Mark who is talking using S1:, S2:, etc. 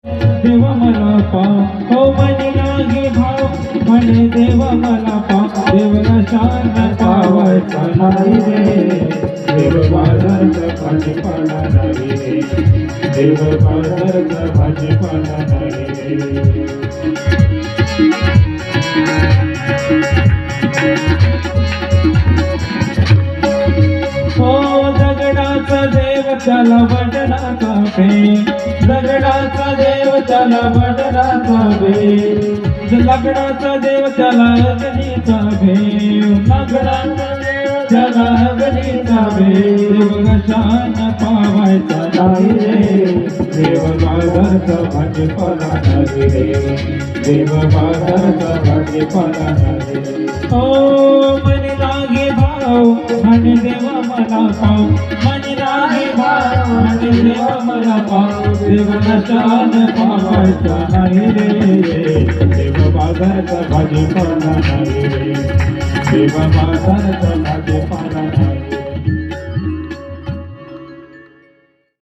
S1: देव मला पाव हो म्हणे लागे भाव म्हणे देव मला पाव देवला शान पावायचा नाही रे देव बाजारचा भाजीपाला नाही रे देव बाजारचा भाजीपाला नाही रे हो दगडाचा देव त्याला वडलाचा भेद दगडाचा देव त्याला वडलाचा भेद लाकडाचा देव त्याला अग्नीचा भेद लाकडाचा देव त्याला अग्नीचा भेद देव शान पावायचा नाही रे देव बाजारचा भाजीपाला नाही रे देव बाजारचा भाजीपाला नाही रे ओ मनी लागे भाव म्हणे देवा मला पाव मनी लागे भाव म्हणे देवा मला पाव देवाला शान पावायचा नाही रे देव बाजारचा भाजीपाला नाही रे देव बाजारचा